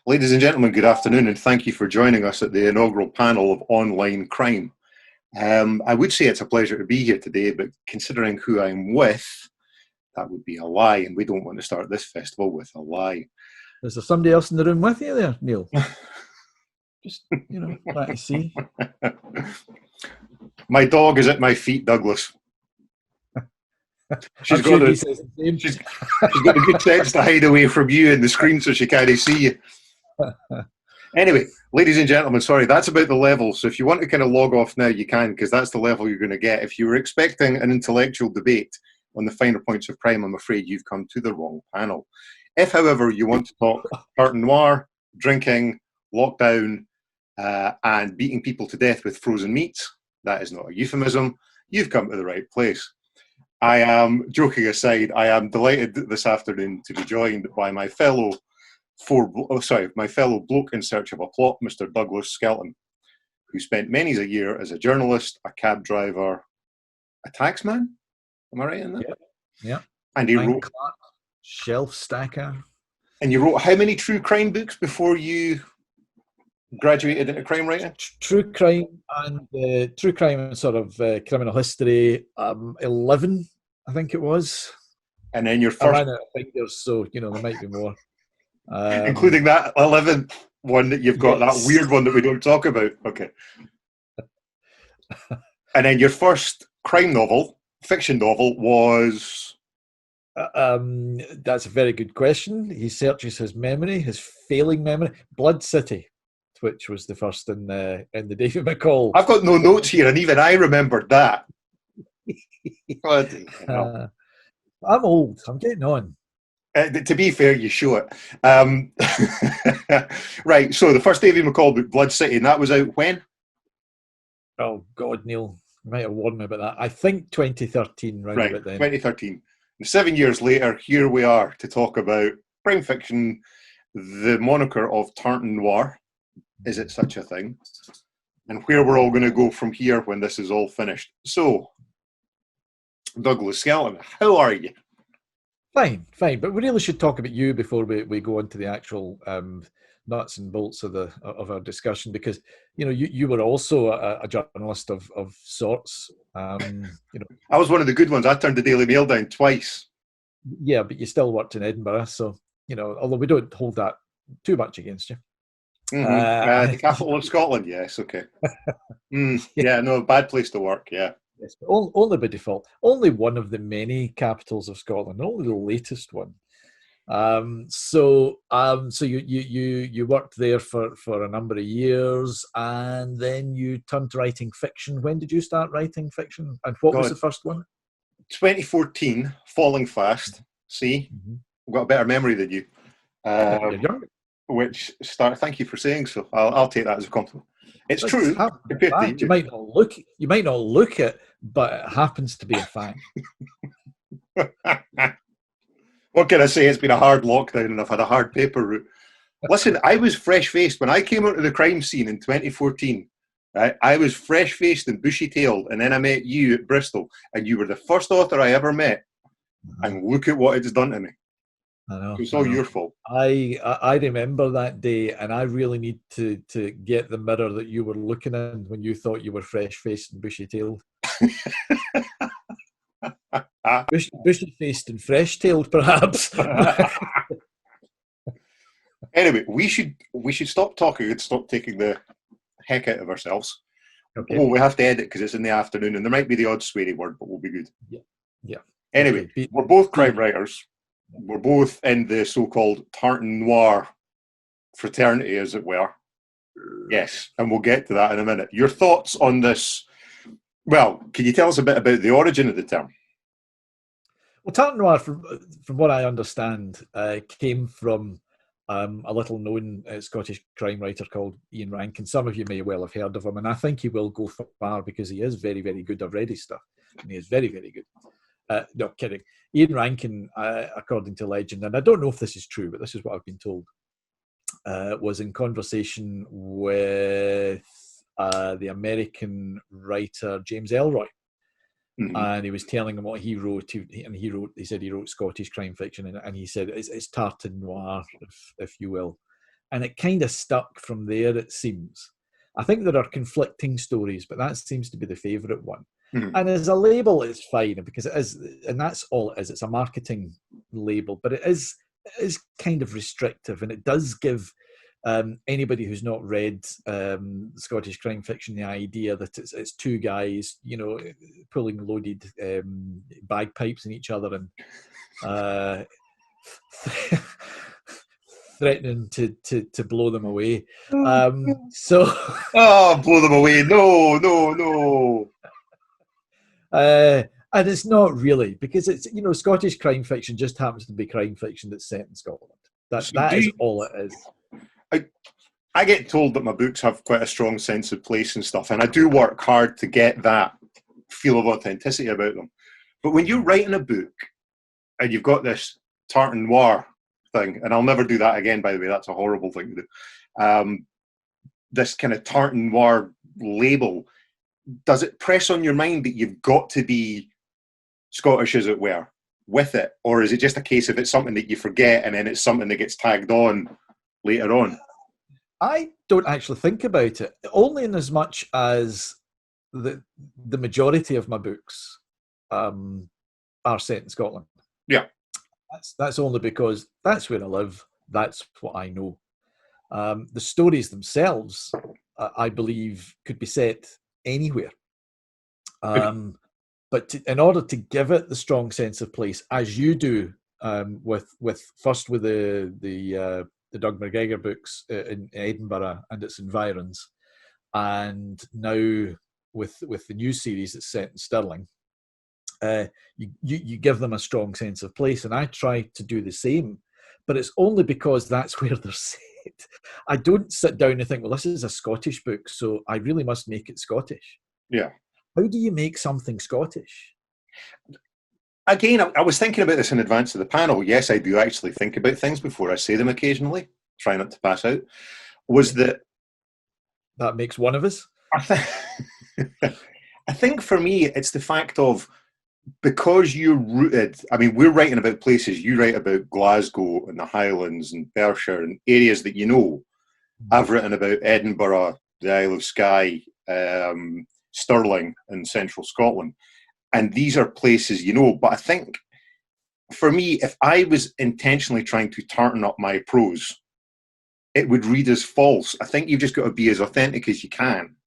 Ladies and gentlemen, good afternoon, and thank you for joining us at the inaugural panel of online crime. I would say it's a pleasure to be here today, but considering who I'm with, that would be a lie, and we don't want to start this festival with a lie. Is there somebody else in the room with you there, Neil? Just, trying to see. My dog is at my feet, Douglas. She's got a good sense to hide away from you in the screen so she can't see you. Anyway, ladies and gentlemen, sorry, that's about the level. So if you want to kind of log off now, you can, because that's the level you're going to get. If you were expecting an intellectual debate on the finer points of crime, I'm afraid you've come to the wrong panel. If, however, you want to talk Tartan Noir, drinking, lockdown, and beating people to death with frozen meats, that is not a euphemism, you've come to the right place. I am, joking aside, I am delighted this afternoon to be joined by my fellow bloke in search of a plot, Mr. Douglas Skelton, who spent many a year as a journalist, a cab driver, a taxman. Am I right in that? Yeah. And he wrote shelf stacker. And you wrote how many true crime books before you graduated into crime writing? True crime and sort of criminal history. 11, I think it was. And then your first, I ran out of fingers, so there might be more. Including that 11th one that you've got, yes. That weird one that we don't talk about. Okay. And then your first crime novel, fiction novel, was? That's a very good question. He searches his memory, his failing memory. Blood City, which was the first in the David McCall. I've got no notes here, and even I remembered that. I'm old. I'm getting on. To be fair, you show it. Right, so the first David McCall book, Blood City, and that was out when? Oh, God, Neil. You might have warned me about that. I think 2013, right about then. 2013. And 7 years later, here we are to talk about crime fiction, the moniker of Tartan Noir. Is it such a thing? And where we're all going to go from here when this is all finished. So, Douglas Skelton, how are you? Fine. But we really should talk about you before we go into the actual nuts and bolts of our discussion, because you were also a journalist of sorts. I was one of the good ones. I turned the Daily Mail down twice. Yeah, but you still worked in Edinburgh, so although we don't hold that too much against you. Mm-hmm. The capital of Scotland, yes, okay. Yeah, no, bad place to work, yeah. Yes, but only by default. Only one of the many capitals of Scotland, only the latest one. So you worked there for a number of years, and then you turned to writing fiction. When did you start writing fiction, and what was the first one? 2014, Falling Fast. See, I've got a better memory than you. You're young. Thank you for saying so. I'll take that as a compliment. It's true. You might not look it, but it happens to be a fact. What can I say? It's been a hard lockdown, and I've had a hard paper route. Listen, I was fresh-faced when I came onto the crime scene in 2014. Right? I was fresh-faced and bushy-tailed, and then I met you at Bristol, and you were the first author I ever met. And look at what it's done to me. I know. It's all your fault. I remember that day, and I really need to get the mirror that you were looking in when you thought you were fresh-faced and bushy-tailed. Bushy-faced and fresh-tailed, perhaps. Anyway, we should stop talking and stop taking the heck out of ourselves. Okay. Oh, we have to edit because it's in the afternoon, and there might be the odd sweary word, but we'll be good. Yeah. Anyway, we're both crime writers. We're both in the so-called Tartan Noir fraternity, as it were. Yes, and we'll get to that in a minute. Your thoughts on this? Well, can you tell us a bit about the origin of the term? Well, Tartan Noir, from what I understand, came from a little-known Scottish crime writer called Ian Rankin. Some of you may well have heard of him, and I think he will go far because he is very, very good. I've read his stuff, and he is very, very good. No, kidding. Ian Rankin, according to legend, and I don't know if this is true, but this is what I've been told, was in conversation with the American writer James Ellroy. Mm-hmm. And he was telling him what he wrote, he said he wrote Scottish crime fiction, and he said it's Tartan Noir, if you will. and it kind of stuck from there, it seems. I think there are conflicting stories, but that seems to be the favourite one. Mm-hmm. And as a label, it's fine because it is, and that's all it is. It's a marketing label, but it is kind of restrictive, and it does give anybody who's not read Scottish crime fiction the idea that it's two guys, pulling loaded bagpipes in each other and threatening to blow them away. So blow them away! No. And it's not really, because it's Scottish crime fiction just happens to be crime fiction that's set in Scotland. That is all it is. I get told that my books have quite a strong sense of place and stuff, and I do work hard to get that feel of authenticity about them. But when you're writing a book and you've got this Tartan Noir thing, and I'll never do that again, by the way, that's a horrible thing to do. This kind of Tartan Noir label, does it press on your mind that you've got to be Scottish, as it were, with it? Or is it just a case of it's something that you forget and then it's something that gets tagged on later on? I don't actually think about it, only in as much as the majority of my books are set in Scotland. Yeah. That's only because that's where I live. That's what I know. The stories themselves, I believe, could be set anywhere. But in order to give it the strong sense of place, as you do with the Doug McGregor books in Edinburgh and its environs, and now with the new series that's set in Stirling, you give them a strong sense of place, and I try to do the same, but it's only because that's where they're set. I don't sit down and think, well, this is a Scottish book, so I really must make it Scottish. Yeah. How do you make something Scottish? Again, I was thinking about this in advance of the panel. Yes, I do actually think about things before I say them occasionally. Try not to pass out. That makes one of us? I think for me, it's the fact of, because you're rooted, I mean, we're writing about places, you write about Glasgow and the Highlands and Perthshire and areas that you know. I've written about Edinburgh, the Isle of Skye, Stirling and central Scotland. And these are places you know. But I think, for me, if I was intentionally trying to tartan up my prose, it would read as false. I think you've just got to be as authentic as you can.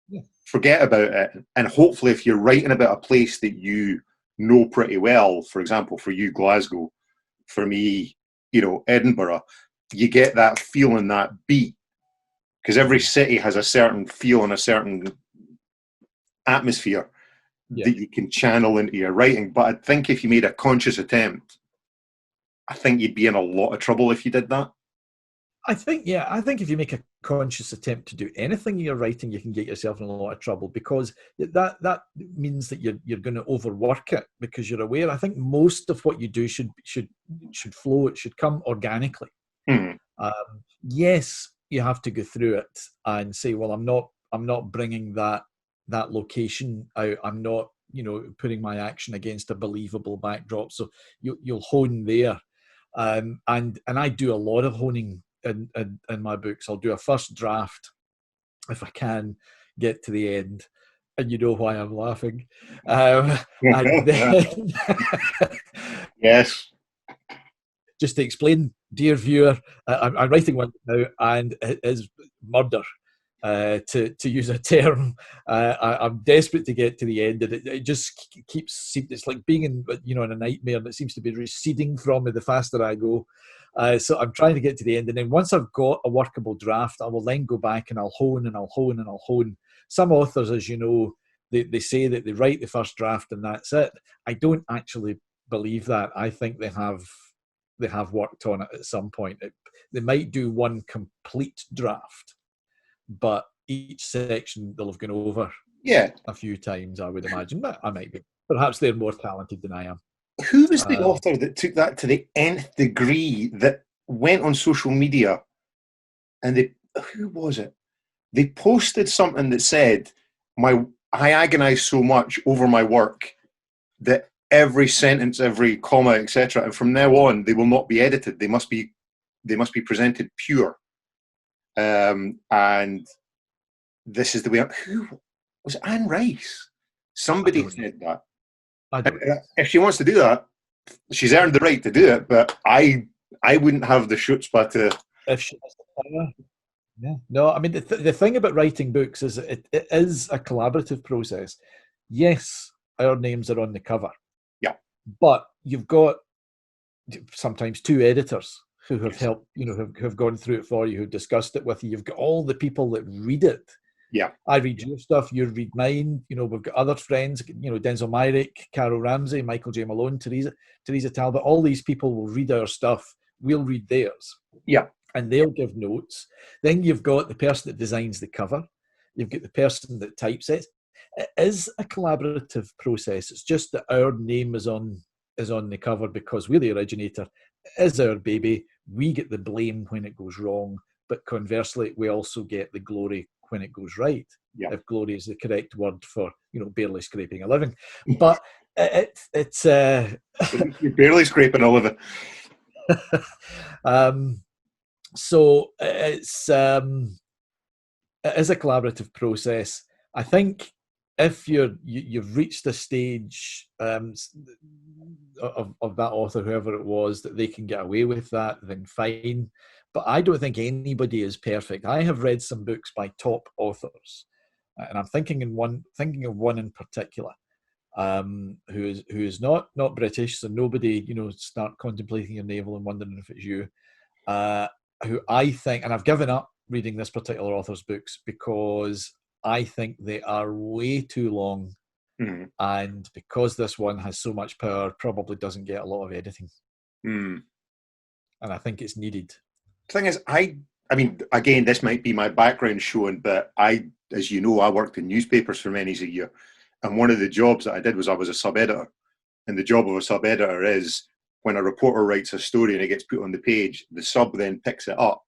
Yeah. Forget about it. And hopefully, if you're writing about a place that you know pretty well, for example, for you, Glasgow, for me, Edinburgh, you get that feel and that beat. Because every city has a certain feel and a certain atmosphere that you can channel into your writing. But I think if you made a conscious attempt, I think you'd be in a lot of trouble if you did that. I think if you make a conscious attempt to do anything in your writing, you can get yourself in a lot of trouble, because that means that you're going to overwork it, because you're aware. I think most of what you do should flow. It should come organically. Yes, you have to go through it and say, well, I'm not bringing that location out. I'm not, putting my action against a believable backdrop. So you'll hone there, and I do a lot of honing in my books. I'll do a first draft if I can get to the end, and you know why I'm laughing. And then, yes. Just to explain, dear viewer, I'm writing one now, and it is murder. To use a term, I'm desperate to get to the end, and it just keeps. It's like being in a nightmare, and it seems to be receding from me the faster I go. So I'm trying to get to the end, and then once I've got a workable draft, I will then go back and I'll hone and I'll hone and I'll hone. Some authors, as you know, they say that they write the first draft and that's it. I don't actually believe that. I think they have worked on it at some point. They might do one complete draft, but each section they'll have gone over a few times, I would imagine. But I might be. Perhaps they're more talented than I am. Who was the author that took that to the nth degree, that went on social media and who was it? They posted something that said, I agonize so much over my work that every sentence, every comma, etc., and from now on they will not be edited. They must be presented pure. And this is the way. Who was it? Anne Rice? Somebody said that. I don't. If she wants to do that, she's earned the right to do it. But I wouldn't have the chutzpah to. If she, yeah. No, I mean, the thing about writing books is it is a collaborative process. Yes, our names are on the cover. Yeah. But you've got sometimes two editors who have helped, who've gone through it for you, who've discussed it with you. You've got all the people that read it. Yeah. I read your stuff, you read mine. We've got other friends, Denzel Myrick, Carol Ramsey, Michael J. Malone, Teresa Talbot. All these people will read our stuff. We'll read theirs. Yeah. And they'll give notes. Then you've got the person that designs the cover. You've got the person that typesets. It is a collaborative process. It's just that our name is on the cover because we're the originator. It is our baby. We get the blame when it goes wrong, but conversely, we also get the glory when it goes right. Yeah. If glory is the correct word for barely scraping a living. But it's You're barely scraping a living. So it is a collaborative process. I think if you've reached a stage of that author, whoever it was, that they can get away with that, then fine. But I don't think anybody is perfect. I have read some books by top authors, and I'm thinking of one in particular, who is not British, so nobody start contemplating your navel and wondering if it's you. Who I think, and I've given up reading this particular author's books because I think they are way too long, and because this one has so much power, probably doesn't get a lot of editing, and I think it's needed. The thing is, I mean, again, this might be my background showing, but as you know, I worked in newspapers for many a year, and one of the jobs that I did was I was a sub-editor, and the job of a sub-editor is when a reporter writes a story and it gets put on the page, the sub then picks it up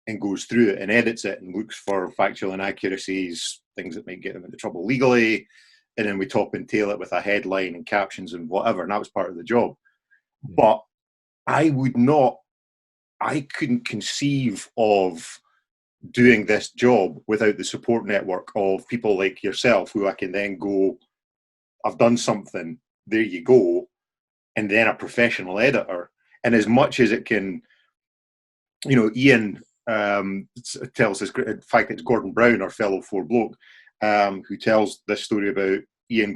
and goes through it and edits it and looks for factual inaccuracies, things that might get them into trouble legally, and then we top and tail it with a headline and captions and whatever, and that was part of the job. But I couldn't conceive of doing this job without the support network of people like yourself, who I can then go, I've done something, there you go, and then a professional editor. And as much as it can, Ian tells this great, in fact, it's Gordon Brown, our fellow four bloke, who tells this story about Ian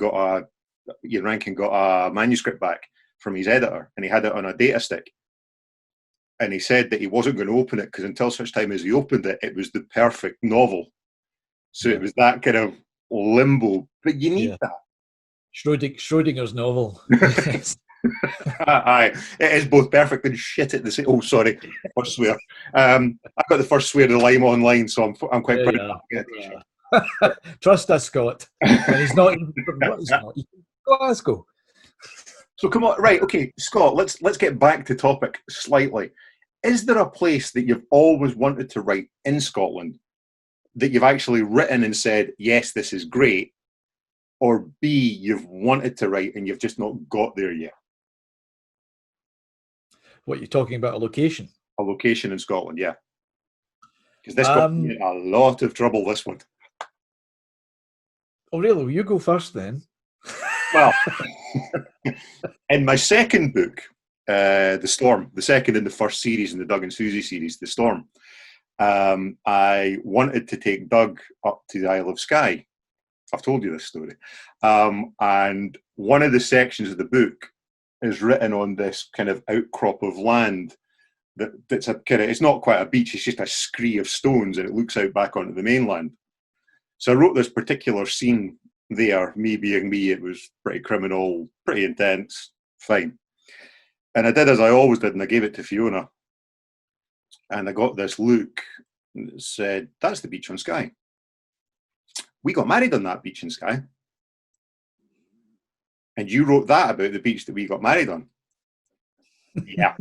Rankin got a manuscript back from his editor, and he had it on a data stick. And he said that he wasn't going to open it because until such time as he opened it, it was the perfect novel. So it was that kind of limbo. But you need that. Schrodinger's novel. Aye, it is both perfect and shit at the same. Oh, sorry, first swear. I got the first swear of the lime online, so I'm quite proud. Trust us, Scott. And he's not even Glasgow. So come on, right? Okay, Scott. Let's get back to topic slightly. Is there a place that you've always wanted to write in Scotland that you've actually written and said, yes, this is great, or B, you've wanted to write and you've just not got there yet? What, you're talking about a location? A location in Scotland, yeah. Because this got me in a lot of trouble, this one. Oh, really? Well, you go first then. Well, in my second book, The Storm, the second in the first series in the Doug and Susie series, The Storm, I wanted to take Doug up to the Isle of Skye. I've told you this story. And one of the sections of the book is written on this kind of outcrop of land that's a kind of, it's not quite a beach, it's just a scree of stones, and it looks out back onto the mainland. So I wrote this particular scene there, me being me. It was pretty criminal, pretty intense, fine. And I did as I always did, and I gave it to Fiona. And I got this look that said, that's the beach on Skye. We got married on that beach in Skye. And you wrote that about the beach that we got married on. Yeah,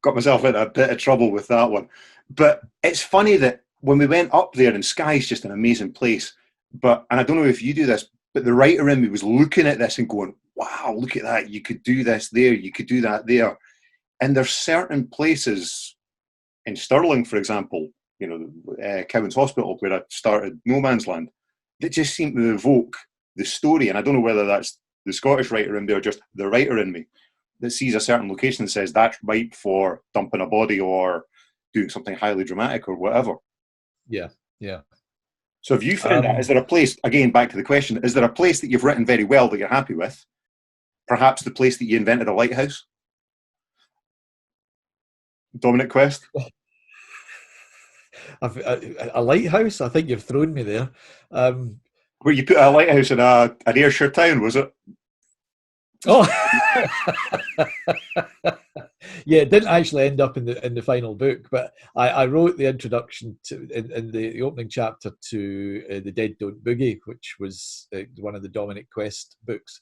got myself in a bit of trouble with that one. But it's funny that when we went up there, and Skye's just an amazing place, and I don't know if you do this, but the writer in me was looking at this and going, wow, look at that. You could do this there. You could do that there. And there's certain places in Stirling, for example, Cowan's Hospital, where I started No Man's Land, that just seemed to evoke the story. And I don't know whether that's the Scottish writer in me or just the writer in me that sees a certain location and says that's ripe for dumping a body or doing something highly dramatic or whatever. Yeah, yeah. So have you found that? Is there a place, again, back to the question, is there a place that you've written very well that you're happy with? Perhaps the place that you invented a lighthouse? Dominic Quest? A lighthouse? I think you've thrown me there. Where you put a lighthouse in an Ayrshire town, was it? Oh, yeah, it didn't actually end up in the final book, but I wrote the introduction to in the opening chapter to The Dead Don't Boogie, which was one of the Dominic Quest books,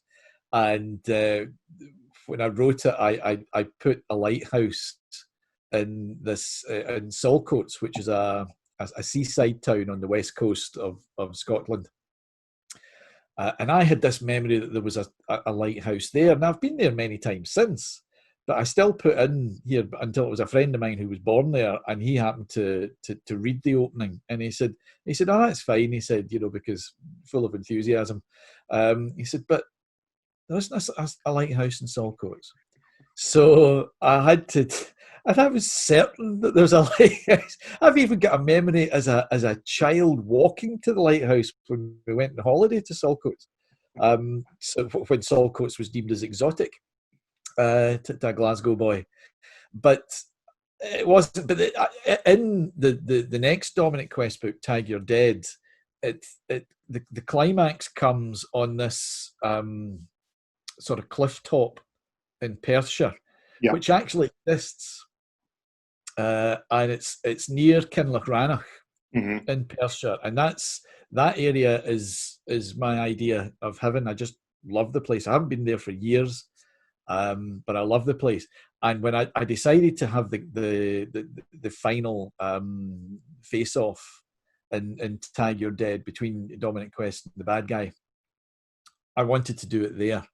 and when I wrote it, I put a lighthouse in this in Saltcoats, which is a seaside town on the west coast of Scotland. And I had this memory that there was a lighthouse there, and I've been there many times since. But I still put in here until it was a friend of mine who was born there, and he happened to read the opening, and he said, "Oh, that's fine." He said, because full of enthusiasm. He said, "But there isn't a lighthouse in Saltcoats." So I had to. And I was certain that there's a lighthouse. I've even got a memory as a child walking to the lighthouse when we went on holiday to Saltcoats. So when Saltcoats was deemed as exotic to a Glasgow boy, but it wasn't. But in the next Dominic Quest book, Tag You're Dead, the climax comes on this sort of cliff top in Perthshire, Yeah. which actually exists. And it's near Kinlochranach in Perthshire, and that area is my idea of heaven. I just love the place. I haven't been there for years, but I love the place. And when I decided to have the final face off in Tag You're Dead between Dominic Quest and the bad guy, I wanted to do it there.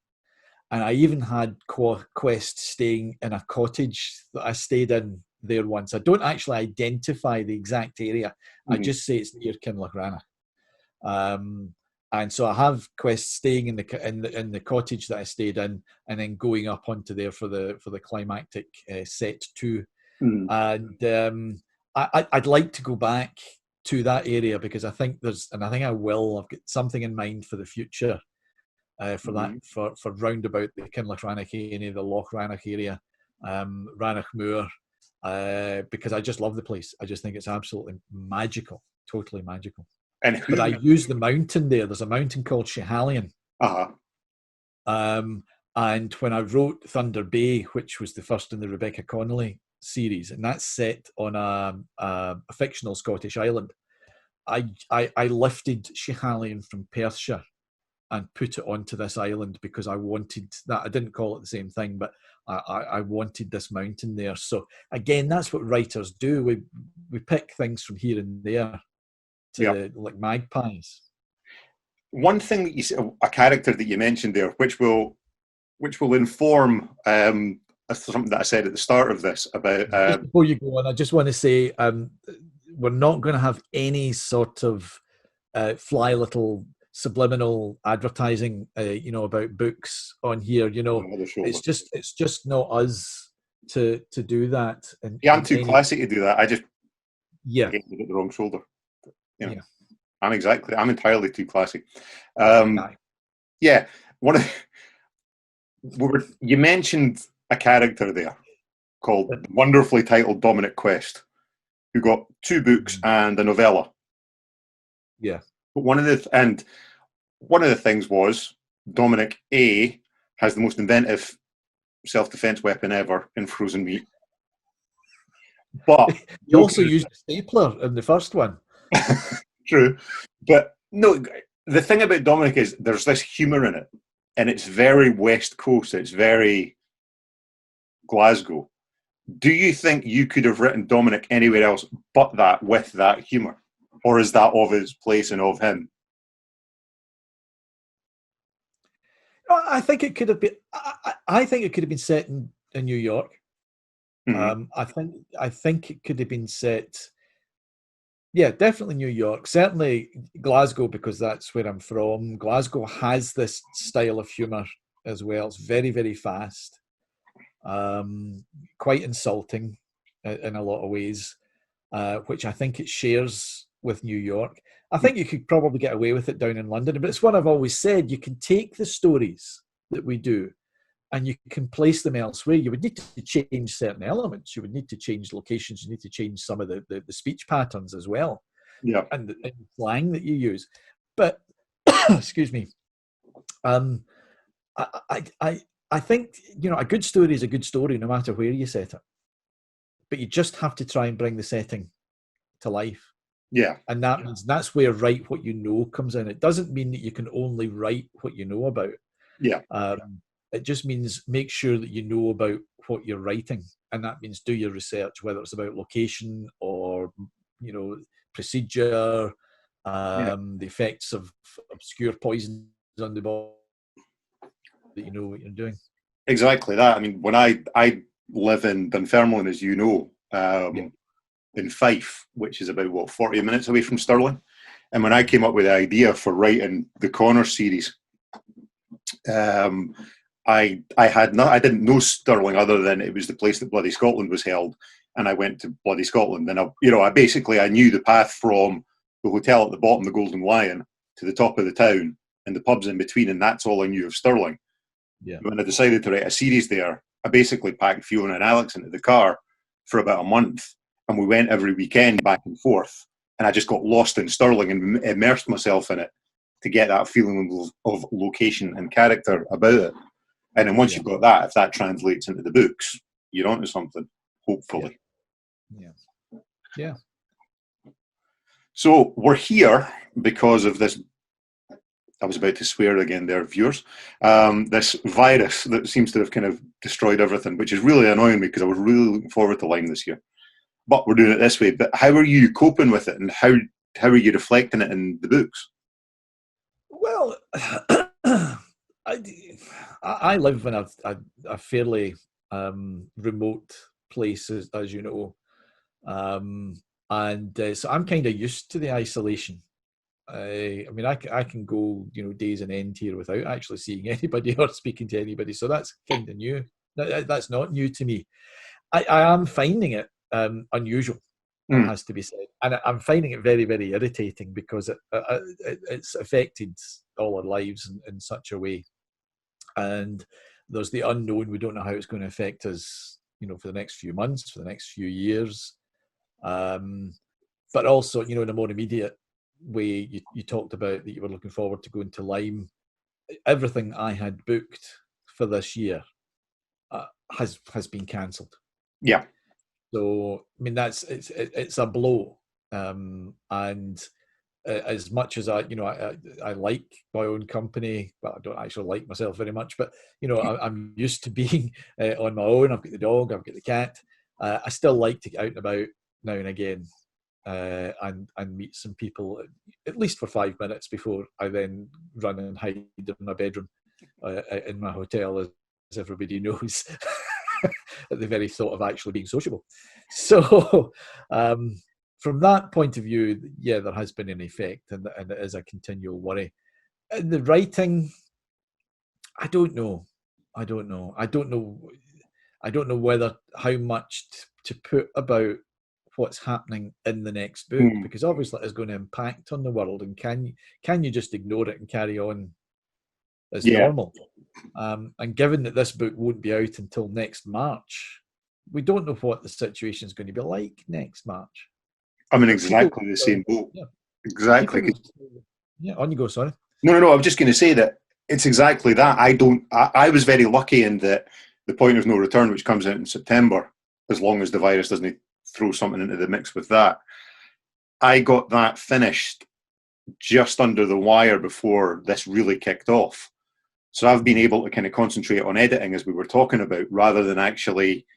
And I even had Quest staying in a cottage that I stayed in there once. I don't actually identify the exact area. I just say it's near Kinlochranach. And so I have Quest staying in the cottage that I stayed in, and then going up onto there for the climactic set 2. And I'd like to go back to that area because I think I will. I've got something in mind for the future. For roundabout the Kinlochranach area, the Lochranach area, Ranach Moor, because I just love the place. I just think it's absolutely magical, totally magical. But I use the mountain there. There's a mountain called Schiehallion. And when I wrote Thunder Bay, which was the first in the Rebecca Connolly series, and that's set on a fictional Scottish island, I lifted Schiehallion from Perthshire and put it onto this island because I wanted that. I didn't call it the same thing, but I wanted this mountain there. So again, that's what writers do. We pick things from here and there like magpies. One thing that you said, a character that you mentioned there, which will inform something that I said at the start of this about. Just before you go on, I just want to say we're not going to have any sort of fly little subliminal advertising, about books on here. It's just not us to do that. And I'm too classy to do that. I just get the wrong shoulder. I'm entirely too classy. Yeah, you mentioned a character there called wonderfully titled Dominic Quest, who got 2 books and a novella. Yeah. But one of the things was Dominic A has the most inventive self-defense weapon ever in frozen meat. But he also used a stapler in the first one. True. But no, the thing about Dominic is there's this humour in it, and it's very West Coast. It's very Glasgow. Do you think you could have written Dominic anywhere else but that with that humour? Or is that of his place and of him? I think it could have been. I think it could have been set in New York. I think it could have been set Yeah, definitely New York. Certainly Glasgow, because that's where I'm from. Glasgow has this style of humour as well. It's very, very fast, quite insulting in a lot of ways, which I think it shares with New York. I think you could probably get away with it down in London, but it's what I've always said. You can take the stories that we do and you can place them elsewhere. You would need to change certain elements. You would need to change locations. You need to change some of the speech patterns as well, Yeah, and the slang that you use. But excuse me, um, I think a good story is a good story no matter where you set it. But you just have to try and bring the setting to life. yeah, And that means that's where write what you know comes in. It doesn't mean that you can only write what you know about. yeah, It just means make sure that you know about what you're writing, and that means do your research, whether it's about location or procedure, yeah. the effects of obscure poisons on the body, that you know what you're doing. Exactly that. I mean, when I live in Dunfermline, as you know, Yeah. in Fife, which is about 40 minutes away from Stirling. And when I came up with the idea for writing the Connor series, I didn't know Stirling other than it was the place that Bloody Scotland was held, and I went to Bloody Scotland, and I knew the path from the hotel at the bottom, the Golden Lion, to the top of the town, and the pubs in between, and that's all I knew of Stirling. Yeah. When I decided to write a series there, I basically packed Fiona and Alex into the car for about a month, and we went every weekend back and forth, and I just got lost in Stirling and immersed myself in it to get that feeling of location and character about it. And then once you've got that, if that translates into the books, you're onto something, hopefully. Yeah. So we're here because of this. I was about to swear again there, viewers. This virus that seems to have kind of destroyed everything, which is really annoying me because I was really looking forward to Lyme this year. But we're doing it this way. But how are you coping with it, and how are you reflecting it in the books? Well, I live in a fairly remote place, as you know, and so I'm kind of used to the isolation. I mean, I can go days on end here without actually seeing anybody or speaking to anybody, so that's kind of new. That's not new to me. I am finding it unusual. It has to be said, and I'm finding it very, very irritating because it's affected all our lives in such a way, and there's the unknown. We don't know how it's going to affect us, for the next few months, for the next few years, but also, in a more immediate way, you talked about that you were looking forward to going to Lyme. Everything I had booked for this year has been cancelled. Yeah. So I mean, it's a blow, and as much as I like my own company, well, I don't actually like myself very much, but I'm used to being on my own. I've got the dog, I've got the cat. I still like to get out and about now and again, and meet some people, at least for 5 minutes before I then run and hide in my bedroom in my hotel, as everybody knows. At the very thought of actually being sociable. So from that point of view, yeah, there has been an effect, and it is a continual worry. And the writing, I don't know whether how much to put about what's happening in the next book, because obviously it's going to impact on the world, and can you just ignore it and carry on as normal? And given that this book won't be out until next March, we don't know what the situation is going to be like next March. I'm in exactly the same boat. Yeah. Exactly. On you go, sorry. No. I was just going to say that it's exactly that. I was very lucky in that the Point of No Return, which comes out in September, as long as the virus doesn't throw something into the mix with that, I got that finished just under the wire before this really kicked off. So I've been able to kind of concentrate on editing, as we were talking about, rather than actually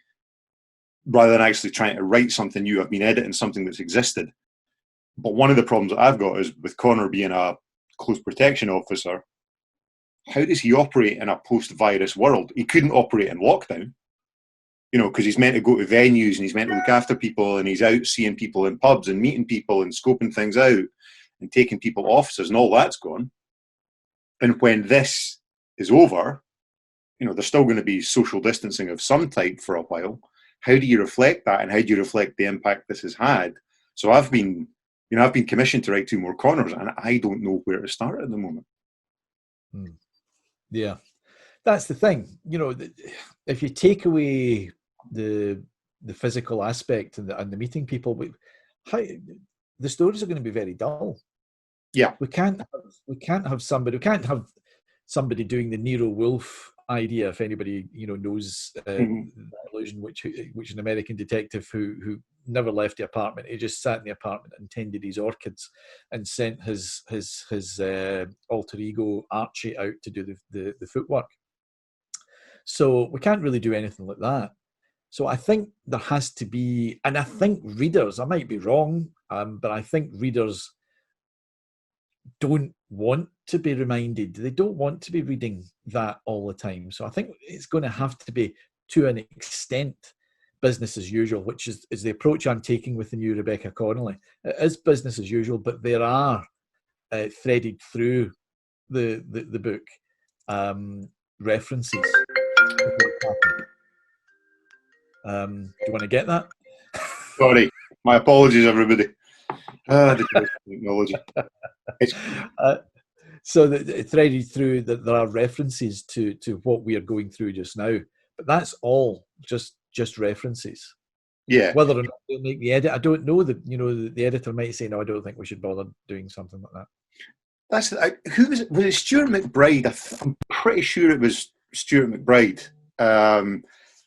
trying to write something new. I've been editing something that's existed. But one of the problems that I've got is with Connor being a close protection officer, how does he operate in a post-virus world? He couldn't operate in lockdown. you know, because he's meant to go to venues and he's meant to look after people and he's out seeing people in pubs and meeting people and scoping things out and taking people to offices and all that's gone. And when this is over, you know, there's still going to be social distancing of some type for a while. How do you reflect that, and how do you reflect the impact this has had? So I've been commissioned to write 2 more corners, and I don't know where to start at the moment. Yeah, that's the thing. You know, if you take away the physical aspect and the meeting people, the stories are going to be very dull. Yeah, we can't have somebody doing the Nero Wolfe idea. If anybody knows that illusion, which an American detective who never left the apartment. He just sat in the apartment and tended his orchids, and sent his alter ego Archie out to do the footwork. So we can't really do anything like that. So I think there has to be, and I think readers, I might be wrong, but I think readers don't want to be reminded. They don't want to be reading that all the time. So I think it's going to have to be, to an extent, business as usual, which is the approach I'm taking with the new Rebecca Connolly. It is business as usual, but there are threaded through the book references. Do you want to get that? Sorry, my apologies, everybody. The technology. So it threaded through that there are references to what we are going through just now, but that's all just references. Yeah. Whether or not they'll make the edit, I don't know. The editor might say, no, I don't think we should bother doing something like that. Who was it? Was it Stuart McBride? I'm pretty sure it was Stuart McBride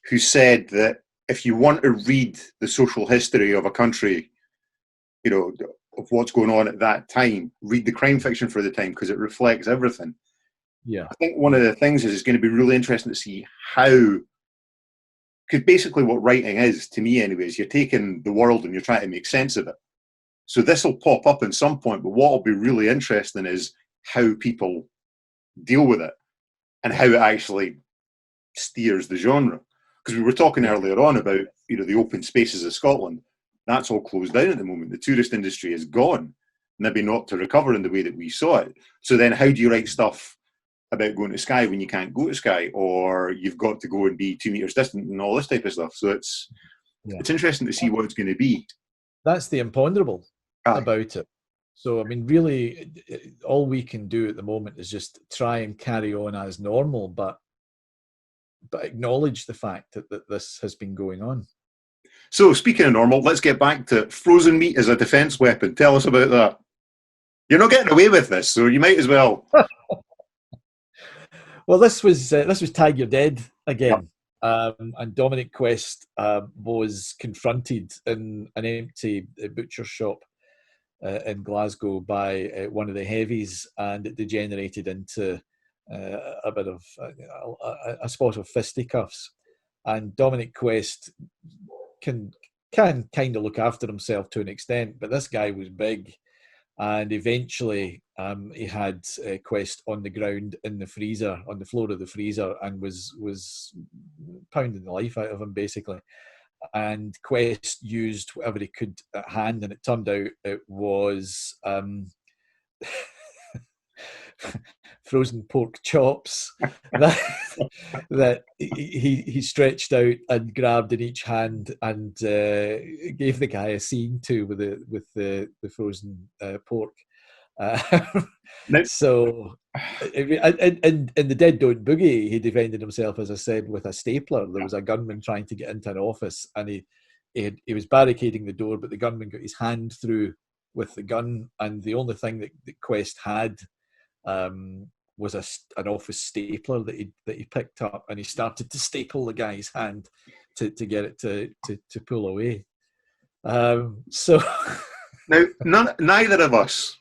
who said that if you want to read the social history of a country, you know, of what's going on at that time, read the crime fiction for the time, because it reflects everything. Yeah. I think one of the things is it's going to be really interesting to see how, because basically what writing is, to me anyways, you're taking the world and you're trying to make sense of it. So this will pop up at some point, but what will be really interesting is how people deal with it and how it actually steers the genre. Because we were talking earlier on about, you know, the open spaces of Scotland. That's all closed down at the moment. The tourist industry is gone, maybe not to recover in the way that we saw it. So then how do you write stuff about going to Skye when you can't go to Skye, or you've got to go and be 2 meters distant and all this type of stuff? So it's interesting to see what it's going to be. That's the imponderable about it. So, I mean, really, all we can do at the moment is just try and carry on as normal, but acknowledge the fact that this has been going on. So, speaking of normal, let's get back to frozen meat as a defense weapon. Tell us about that. You're not getting away with this, so you might as well. Well, this was Tag Your Dead again. And Dominic Quest was confronted in an empty butcher shop in Glasgow by one of the heavies, and it degenerated into a bit of a spot of fisticuffs. And Dominic Quest can kind of look after himself to an extent, but this guy was big, and eventually he had Quest on the ground in the freezer, on the floor of the freezer, and was pounding the life out of him basically. And Quest used whatever he could at hand, and it turned out it was frozen pork chops that he stretched out and grabbed in each hand, and gave the guy a scene to with the frozen pork. So in The Dead Don't Boogie, he defended himself, as I said, with a stapler. There was a gunman trying to get into an office, and he was barricading the door, but the gunman got his hand through with the gun, and the only thing that Quest had was an office stapler that he picked up, and he started to staple the guy's hand to get it to pull away. So now, neither of us,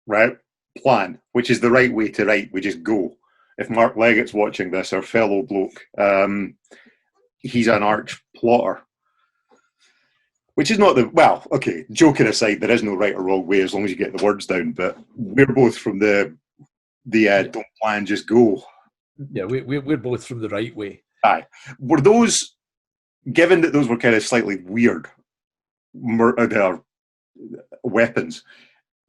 right, plan, which is the right way to write. We just go. If Mark Leggett's watching this, our fellow bloke, he's an arch plotter. Which is not joking aside, there is no right or wrong way as long as you get the words down, but we're both from the don't plan, just go. Yeah, we're both from the right way. Aye. Were those given that those were kind of slightly weird weapons,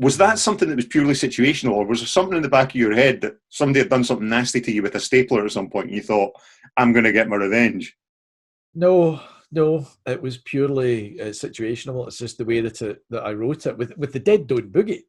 was that something that was purely situational, or was there something in the back of your head that somebody had done something nasty to you with a stapler at some point and you thought, I'm going to get my revenge? No, no, it was purely situational. It's just the way that I wrote it. With the Dead Don't Boogie,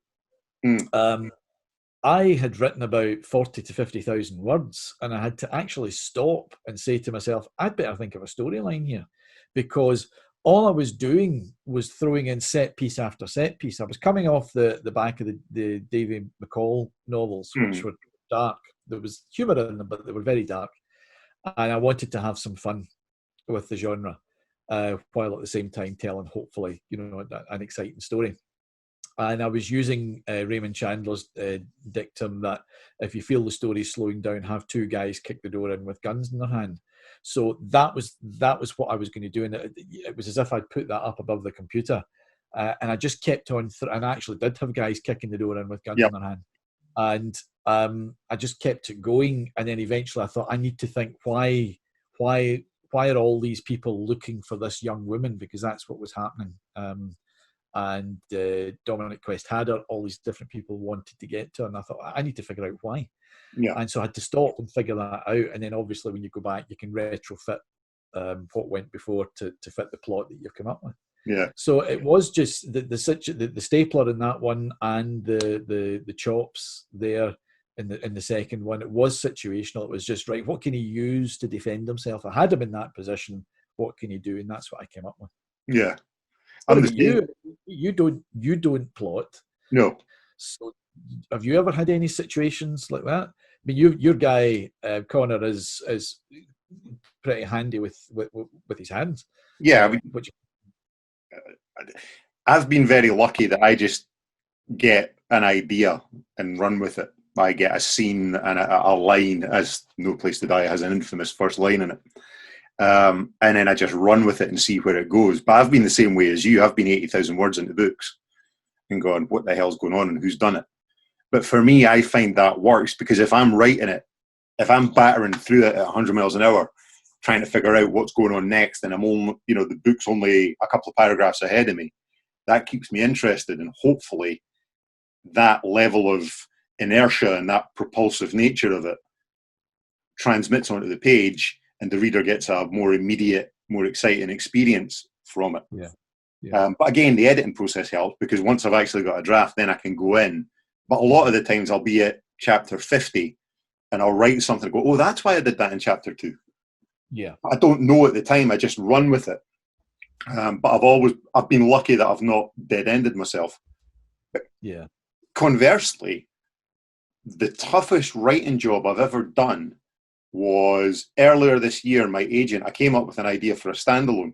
I had written about 40 to 50,000 words, and I had to actually stop and say to myself, I'd better think of a storyline here, because all I was doing was throwing in set piece after set piece. I was coming off the back of the Davy McCall novels, which were dark. There was humour in them, but they were very dark. And I wanted to have some fun with the genre, while at the same time telling, hopefully, an exciting story. And I was using Raymond Chandler's dictum that if you feel the story's slowing down, have two guys kick the door in with guns in their hand. So that was what I was going to do, and it was as if I'd put that up above the computer, and I just kept on. And I actually did have guys kicking the door in with guns in their hand, and I just kept it going. And then eventually, I thought, I need to think why are all these people looking for this young woman, because that's what was happening. And Dominic Quest had her. All these different people wanted to get to her, and I thought, I need to figure out why. Yeah. And so I had to stop and figure that out. And then obviously when you go back, you can retrofit what went before to fit the plot that you've come up with. Yeah. So it was just the stapler in that one, and the chops there in the second one. It was situational. It was just, right, what can he use to defend himself? I had him in that position. What can he do? And that's what I came up with. Yeah. You don't plot. No. So have you ever had any situations like that? I mean, your guy Connor is pretty handy with his hands. Yeah, I've been very lucky that I just get an idea and run with it. I get a scene and a line, as No Place to Die has an infamous first line in it. And then I just run with it and see where it goes. But I've been the same way as you. I've been 80,000 words into books and gone, what the hell's going on and who's done it? But for me, I find that works, because if I'm writing it, if I'm battering through it at 100 miles an hour, trying to figure out what's going on next, and I'm only, the book's only a couple of paragraphs ahead of me, that keeps me interested. And hopefully that level of inertia and that propulsive nature of it transmits onto the page, and the reader gets a more immediate, more exciting experience from it. Yeah. But again, the editing process helps, because once I've actually got a draft, then I can go in. But a lot of the times I'll be at chapter 50 and I'll write something and go, oh, that's why I did that in chapter 2. Yeah. I don't know at the time. I just run with it. But I've been lucky that I've not dead-ended myself. But yeah. Conversely, the toughest writing job I've ever done was earlier this year. My agent, I came up with an idea for a standalone.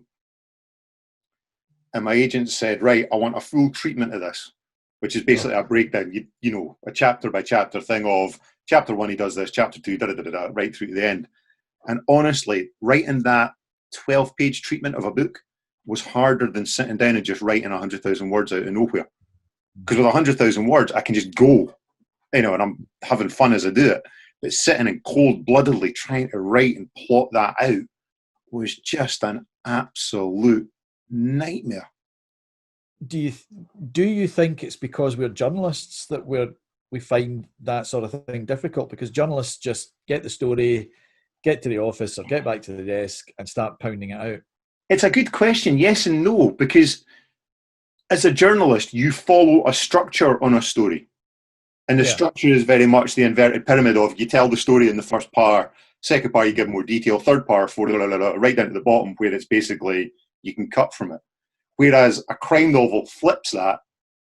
And my agent said, right, I want a full treatment of this, which is basically a breakdown, a chapter by chapter thing of chapter 1, he does this, chapter 2, right through to the end. And honestly, writing that 12-page treatment of a book was harder than sitting down and just writing 100,000 words out of nowhere. Because with 100,000 words, I can just go, and I'm having fun as I do it. But sitting and cold-bloodedly trying to write and plot that out was just an absolute nightmare. Do you think it's because we're journalists that we find that sort of thing difficult? Because journalists just get the story, get to the office or get back to the desk and start pounding it out. It's a good question, yes and no, because as a journalist, you follow a structure on a story. And the structure is very much the inverted pyramid of, you tell the story in the first part, second part you give more detail, third part, right down to the bottom, where it's basically, you can cut from it. Whereas a crime novel flips that,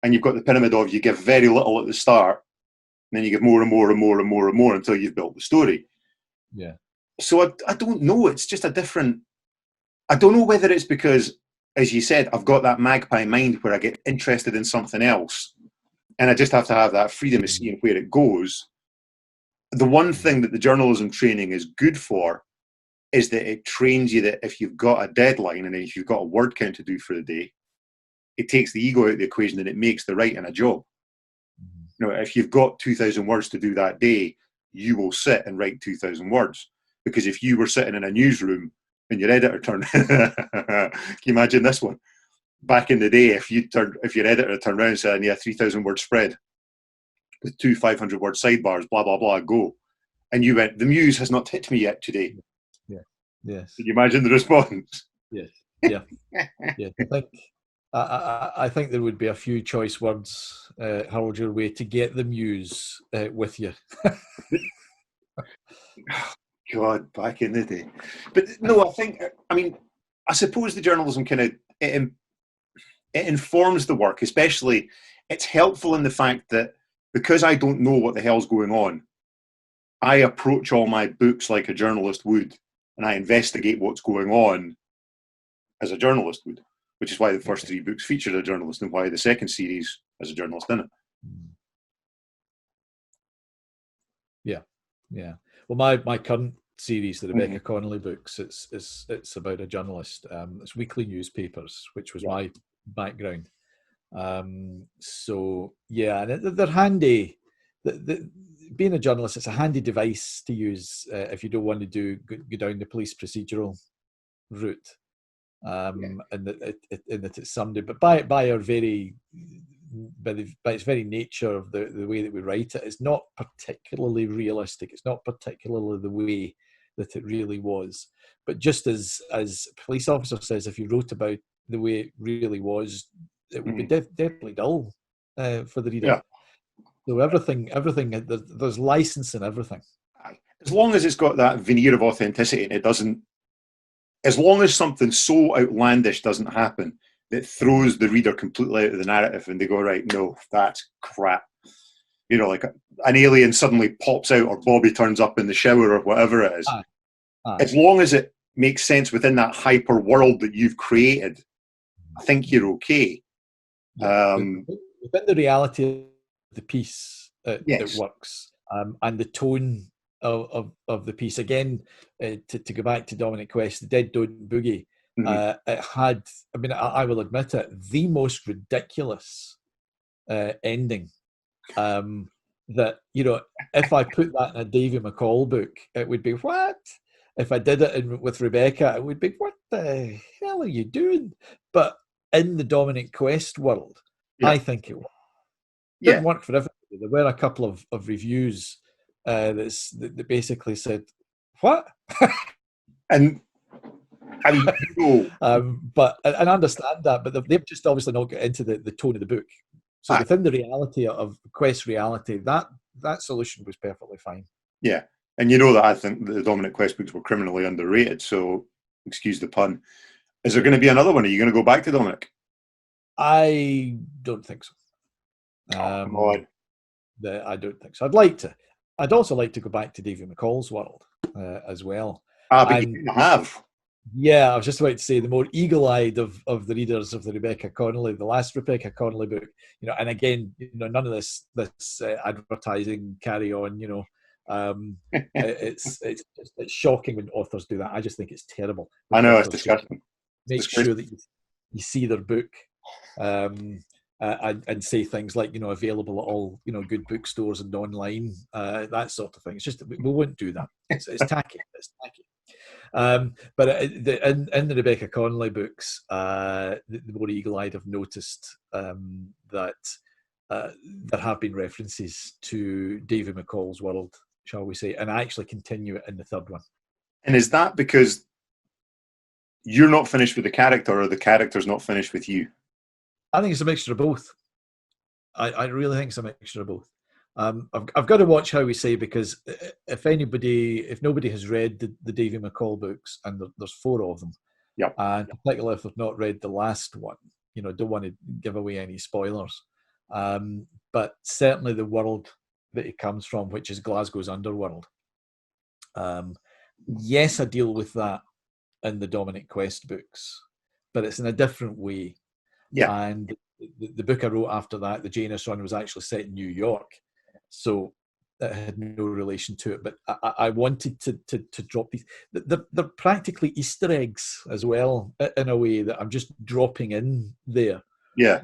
and you've got the pyramid of, you give very little at the start, and then you give more and more and more and more and more until you've built the story. Yeah. So I don't know. It's just a different... I don't know whether it's because, as you said, I've got that magpie mind where I get interested in something else, and I just have to have that freedom of seeing where it goes. The one thing that the journalism training is good for is that it trains you that if you've got a deadline and if you've got a word count to do for the day, it takes the ego out of the equation and it makes the writing a job. If you've got 2,000 words to do that day, you will sit and write 2,000 words. Because if you were sitting in a newsroom and your editor turned. Can you imagine this one? Back in the day, if your editor turned around and said, "Yeah, 3,000 word spread with two 500 word sidebars, blah blah blah, go," and you went, "The muse has not hit me yet today." Yeah. Yes. Can you imagine the response? Yes. Yeah. Yeah. I think there would be a few choice words hurled your way to get the muse with you. God, back in the day. But no, I suppose the journalism kind of it informs the work, especially it's helpful in the fact that because I don't know what the hell's going on, I approach all my books like a journalist would, and I investigate what's going on as a journalist would, which is why the first three books featured a journalist and why the second series has a journalist in it. Yeah, yeah. Well, my current series, the Rebecca Connolly books, it's about a journalist. It's weekly newspapers, which was my background. So yeah, and they're handy. Being a journalist, it's a handy device to use if you don't want to go down the police procedural route. And that it's somebody, but by its very nature of the way that we write it, it's not particularly realistic. It's not particularly the way that it really was. But just as a police officer says, if you wrote about the way it really was, it would be definitely dull for the reader. Yeah. So everything, there's license in everything. As long as it's got that veneer of authenticity, and it doesn't. As long as something so outlandish doesn't happen that throws the reader completely out of the narrative and they go, right, no, that's crap. You know, like an alien suddenly pops out or Bobby turns up in the shower or whatever it is. As long as it makes sense within that hyper world that you've created, I think you're okay. Within the reality of the piece, it works. And the tone of the piece, again, to go back to Dominic Quest, The Dead Don't Boogie, it had, I will admit it, the most ridiculous ending. That, if I put that in a Davy McCall book, it would be, what? If I did it with Rebecca, it would be, what the hell are you doing? But in the Dominic Quest world, I think it worked. It didn't work for everybody. There were a couple of reviews that basically said, what? And but I understand that, but they've just obviously not got into the tone of the book. So within the reality of Quest reality, that solution was perfectly fine. Yeah, and you know that I think the Dominic Quest books were criminally underrated, so excuse the pun. Is there going to be another one? Are you going to go back to Dominic? I don't think so. Come on. I don't think so. I'd like to. I'd also like to go back to Davy McCall's world as well. But you have. Yeah, I was just about to say the more eagle-eyed of the readers of the Rebecca Connolly, the last Rebecca Connolly book, and again, none of this advertising carry on, it's shocking when authors do that. I just think it's terrible. I know, it's disgusting. Make sure that you see their book and say things like, available at all, good bookstores and online, that sort of thing. It's just, we won't do that. It's tacky. It's tacky. But in the Rebecca Connolly books, the more eagle-eyed have noticed that there have been references to Davy McCall's world, shall we say, and I actually continue it in the third one. And is that because you're not finished with the character, or the character's not finished with you? I think it's a mixture of both. I really think it's a mixture of both. I've got to watch How We Say, because if nobody has read the Davy McCall books, and there's 4 of them, and particularly if they've not read the last one, don't want to give away any spoilers. But certainly the world that it comes from, which is Glasgow's underworld. Yes, I deal with that in the Dominic Quest books, but it's in a different way. Yeah. And the book I wrote after that, the Janus run, was actually set in New York. So it had no relation to it, but I wanted to drop these. They're practically Easter eggs as well, in a way, that I'm just dropping in there. Yeah.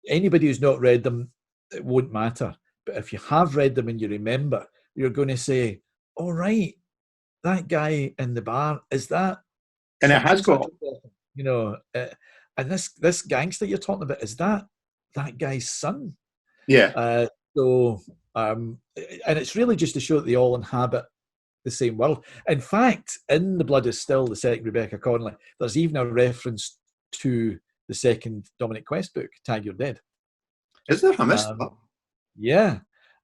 Anybody who's not read them, it won't matter. But if you have read them and you remember, you're going to say, "All right, that guy in the bar, is that And it has got, you know, and this gangster you're talking about, is that guy's son? yeah. And it's really just to show that they all inhabit the same world. In fact, in The Blood is Still, the second Rebecca Connolly, there's even a reference to the second Dominic Quest book, Tag You're Dead. Is there? I missed that. Yeah.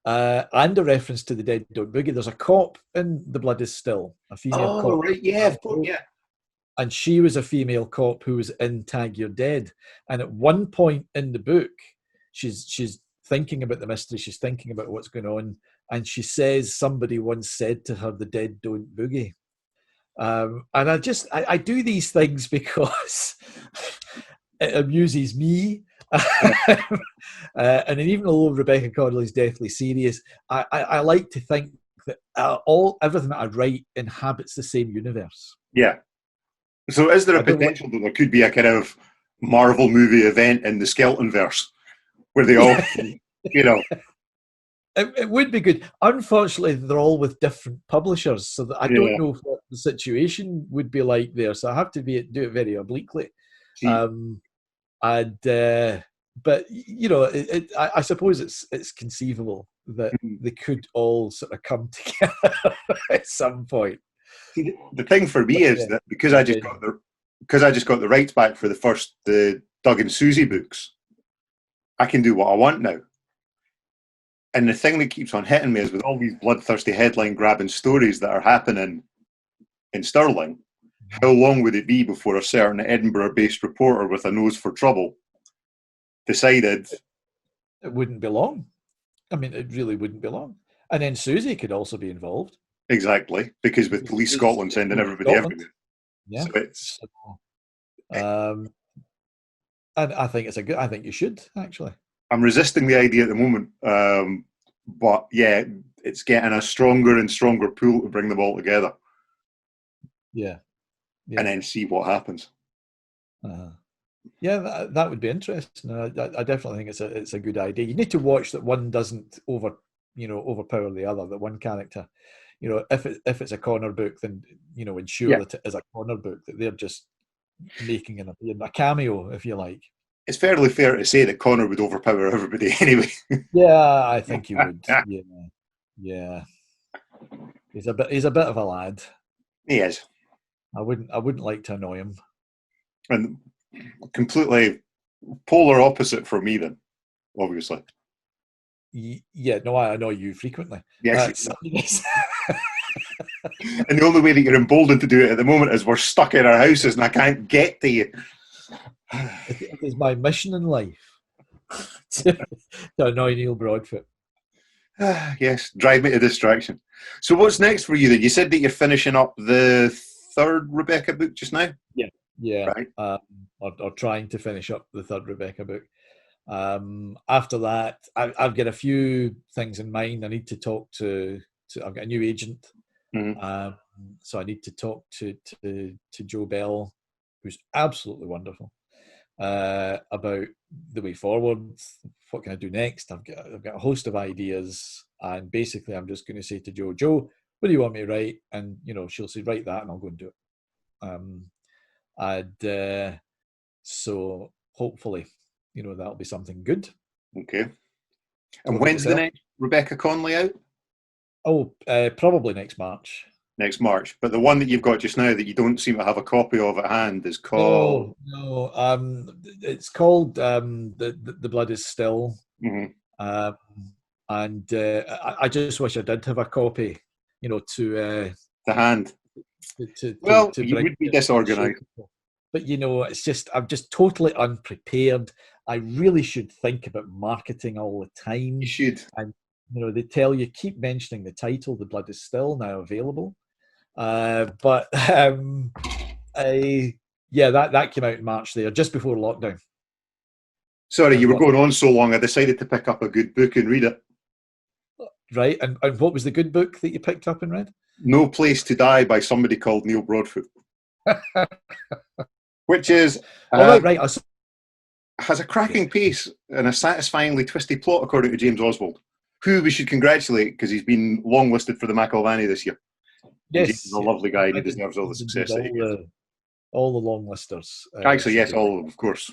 And a reference to The Dead Don't Boogie. There's a cop in The Blood is Still, a female cop. Right, yeah, of course, yeah. And she was a female cop who was in Tag You're Dead. And at one point in the book, she's thinking about the mystery, she's thinking about what's going on, and she says somebody once said to her, "The dead don't boogie." And I do these things because it amuses me. And even though Rebecca Connolly's deathly serious, I like to think that everything that I write inhabits the same universe. Yeah. So is there a potential that there could be a kind of Marvel movie event in the Skelton verse where they all, you know? It would be good. Unfortunately, they're all with different publishers, so that I don't know what the situation would be like there. So I have to do it very obliquely. But you know, I suppose it's conceivable that they could all sort of come together at some point. See, the thing for me is that because I just got the rights back for the Doug and Susie books, I can do what I want now. And the thing that keeps on hitting me is with all these bloodthirsty headline grabbing stories that are happening in Stirling, how long would it be before a certain Edinburgh-based reporter with a nose for trouble decided? It wouldn't be long. I mean, it really wouldn't be long. And then Susie could also be involved. Exactly, because with Police Scotland sending everybody everywhere. Yeah. So it's, and I think I think you should, actually. I'm resisting the idea at the moment. But yeah, it's getting a stronger and stronger pull to bring them all together. Yeah. And then see what happens. Yeah, that would be interesting. I definitely think it's a good idea. You need to watch that one doesn't overpower the other. That one character, you know, if it's a corner book, then you know, ensure that it is a corner book, that they're just making a cameo, if you like. It's fairly fair to say that Connor would overpower everybody anyway. Yeah, I think he would. Yeah. He's a bit of a lad. He is. I wouldn't like to annoy him. And completely polar opposite from me, then, obviously. Yeah, no, I annoy you frequently. Yes. And the only way that you're emboldened to do it at the moment is we're stuck in our houses and I can't get to you. It is my mission in life to annoy Neil Broadfoot. Yes, drive me to distraction. So what's next for you then? You said that you're finishing up the third Rebecca book just now? Yeah. Right. Or trying to finish up the third Rebecca book. After that, I've got a few things in mind. I need to talk to I've got a new agent. Mm-hmm. So I need to talk to Joe Bell, who's absolutely wonderful, about the way forward. What can I do next? I've got a host of ideas, and basically I'm just going to say to Joe, what do you want me to write? And you know, she'll say, write that, and I'll go and do it. So hopefully, you know, that'll be something good. Okay. And when's the next Rebecca Connolly out? Oh, probably next March. Next March. But the one that you've got just now that you don't seem to have a copy of at hand is called... No. It's called The Blood is Still. Mm-hmm. And I just wish I did have a copy, you know, to hand. You would be disorganised. But, you know, I'm just totally unprepared. I really should think about marketing all the time. You should. And, you know, they tell you, keep mentioning the title, The Blood is Still, now available. But that came out in March there, just before lockdown. Sorry, you were going on so long, I decided to pick up a good book and read it. Right, and what was the good book that you picked up and read? No Place to Die by somebody called Neil Broadfoot. Which is... has a cracking pace and a satisfyingly twisty plot, according to James Oswald, who we should congratulate because he's been longlisted for the McIlvanney this year. Yes. He's a lovely guy and he deserves all the success that he gets. All the long listers. Actually, yes, all of course.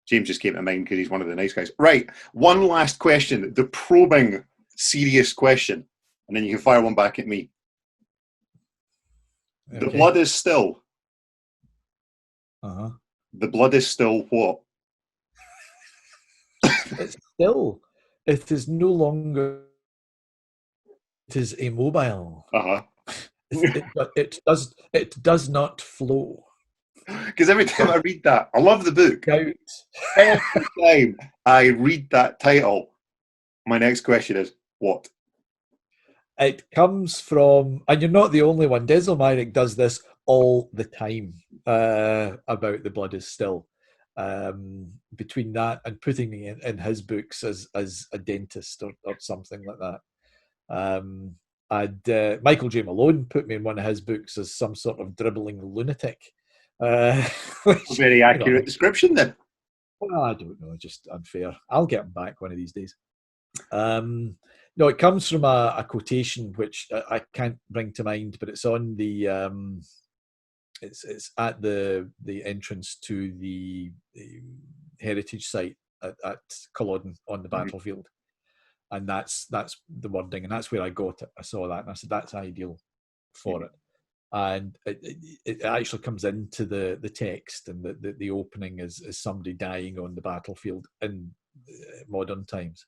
James just came to mind because he's one of the nice guys. Right, one last question, the probing, serious question, and then you can fire one back at me. Okay. The blood is still. Uh-huh. The blood is still what? It's still. It is no longer. It is immobile. Uh-huh. It does not flow. Because every time I read that, I love the book. Every time I read that title, my next question is, what? It comes from, and you're not the only one, Des O'Myrick does this all the time about The Blood is Still. Between that and putting it in his books as a dentist or something like that. Michael J. Malone put me in one of his books as some sort of dribbling lunatic. Which, a very accurate description then. Well, I don't know, just unfair. I'll get him back one of these days. No, it comes from a quotation which I can't bring to mind, but it's on the it's at the entrance to the heritage site at Culloden on the battlefield, and that's the wording, and that's where I got it. I saw that, and I said that's ideal for it. And it actually comes into the text, and the opening is somebody dying on the battlefield in modern times,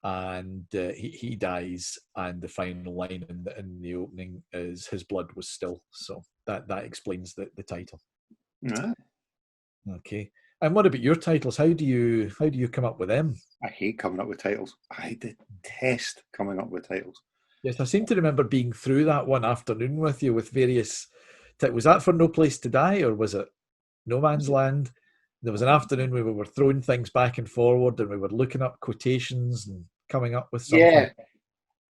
and he dies, and the final line in the opening is "His blood was still." So that explains the title. Yeah. Okay. And what about your titles? How do you come up with them? I hate coming up with titles. I detest coming up with titles. Yes, I seem to remember being through that one afternoon with you with various. Was that for No Place to Die, or was it No Man's Land? There was an afternoon where we were throwing things back and forward, and we were looking up quotations and coming up with something. Yeah,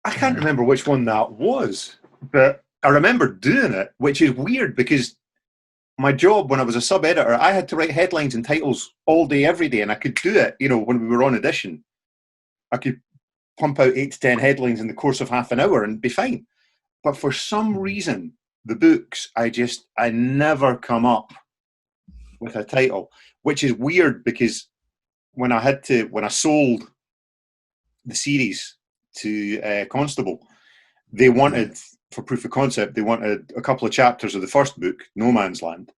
I can't remember which one that was, but I remember doing it, which is weird because my job when I was a sub-editor, I had to write headlines and titles all day, every day, and I could do it. You know, when we were on edition, I could pump out 8 to 10 headlines in the course of half an hour and be fine. But for some reason, the books, I never come up with a title, which is weird because when I sold the series to Constable, they wanted, for proof of concept, they wanted a couple of chapters of the first book, No Man's Land,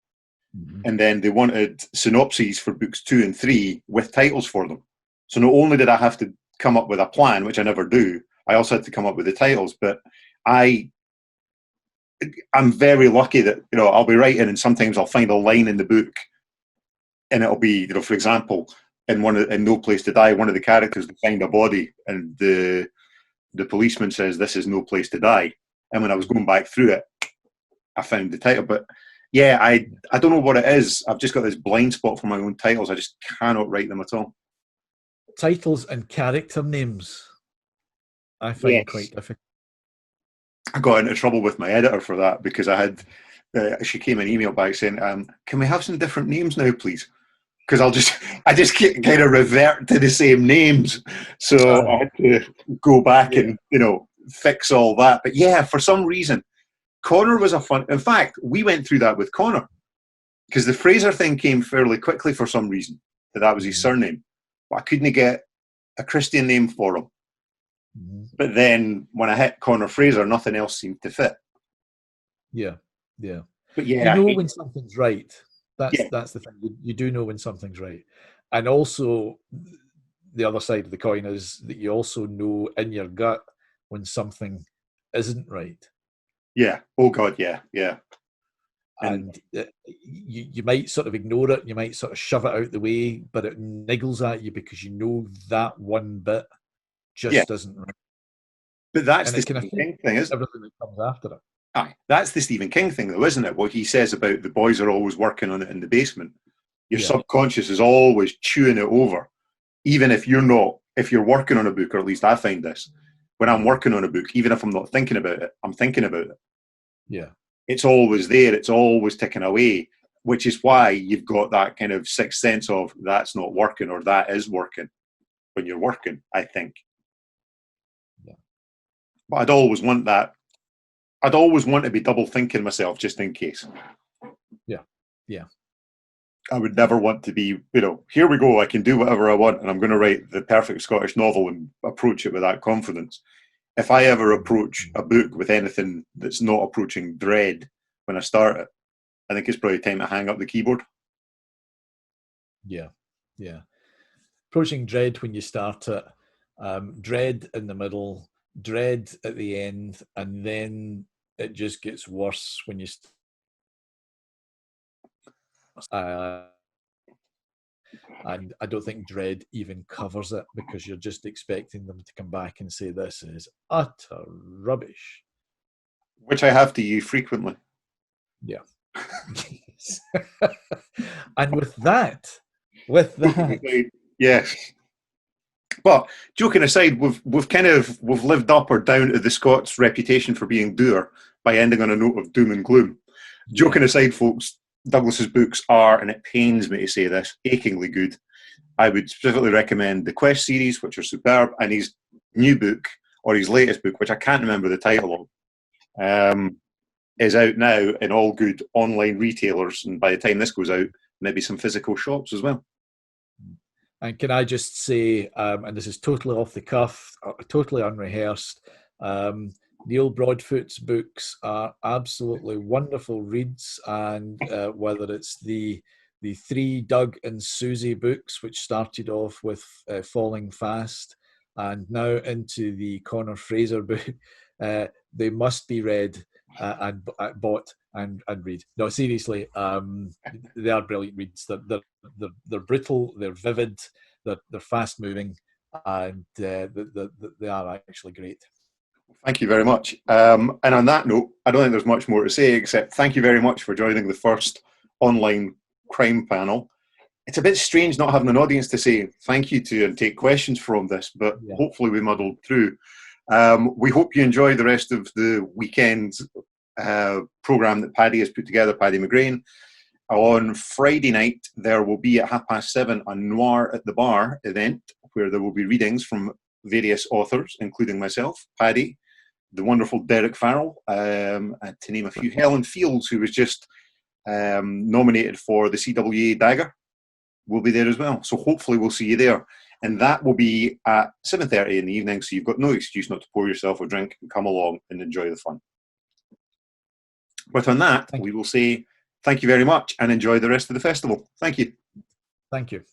and then they wanted synopses for books 2 and 3 with titles for them. So not only did I have to come up with a plan, which I never do, I also had to come up with the titles. But I'm very lucky that, you know, I'll be writing and sometimes I'll find a line in the book and it'll be, you know, for example, in No Place to Die, one of the characters will find a body and the policeman says, "This is no place to die." And when I was going back through it, I found the title. But yeah, I don't know what it is. I've just got this blind spot for my own titles. I just cannot write them at all. Titles and character names, I find quite difficult. I got into trouble with my editor for that because I had, she came an email back saying, "Can we have some different names now, please?" Because I just kind of revert to the same names. So I had to go back and, you know, fix all that. But yeah, for some reason, Connor was in fact, we went through that with Connor because the Fraser thing came fairly quickly for some reason, that was his surname. But I couldn't get a Christian name for him. But then when I hit Connor Fraser, nothing else seemed to fit. Yeah. But yeah, you know when something's right. That's the thing. You do know when something's right. And also, the other side of the coin is that you also know in your gut when something isn't right. Yeah. Oh God. Yeah. And you might sort of ignore it. You might sort of shove it out the way, but it niggles at you because you know that one bit just isn't right. But that's the Stephen King thing, isn't it? Everything that comes after it. Aye, that's the Stephen King thing, though, isn't it? What he says about the boys are always working on it in the basement. Your subconscious is always chewing it over, even if you're not. If you're working on a book, or at least I find this, when I'm working on a book, even if I'm not thinking about it, I'm thinking about it. Yeah. It's always there. It's always ticking away, which is why you've got that kind of sixth sense of that's not working or that is working when you're working, I think. Yeah. But I'd always want that. I'd always want to be double thinking myself just in case. Yeah. Yeah. I would never want to be, here we go, I can do whatever I want and I'm going to write the perfect Scottish novel and approach it with that confidence. If I ever approach a book with anything that's not approaching dread when I start it, I think it's probably time to hang up the keyboard. Yeah, yeah. Approaching dread when you start it, dread in the middle, dread at the end, and then it just gets worse when you and I don't think dread even covers it, because you're just expecting them to come back and say this is utter rubbish, which I have to you frequently. Yeah. And with that, yes. But joking aside, we've lived up or down to the Scots' reputation for being dour by ending on a note of doom and gloom. Joking aside, folks, Douglas's books are, and it pains me to say this, achingly good. I would specifically recommend the Quest series, which are superb, and his new book, or his latest book, which I can't remember the title of, is out now in all good online retailers, and by the time this goes out, maybe some physical shops as well. And can I just say, and this is totally off the cuff, totally unrehearsed, Neil Broadfoot's books are absolutely wonderful reads, and whether it's the three Doug and Susie books, which started off with Falling Fast, and now into the Conor Fraser book, they must be read and bought and read. No, seriously, they are brilliant reads. They're brittle, they're vivid, they're fast moving, and they are actually great. Thank you very much. And on that note, I don't think there's much more to say, except thank you very much for joining the first online crime panel. It's a bit strange not having an audience to say thank you to and take questions from this, but hopefully we muddled through. We hope you enjoy the rest of the weekend's programme that Paddy has put together, Paddy McGrain. On Friday night, there will be at 7:30 a Noir at the Bar event, where there will be readings from various authors, including myself, Paddy, the wonderful Derek Farrell, and to name a few, Helen Fields, who was just nominated for the CWA Dagger, will be there as well. So hopefully we'll see you there. And that will be at 7:30 in the evening, so you've got no excuse not to pour yourself a drink and come along and enjoy the fun. But on that, we will say thank you very much and enjoy the rest of the festival. Thank you. Thank you.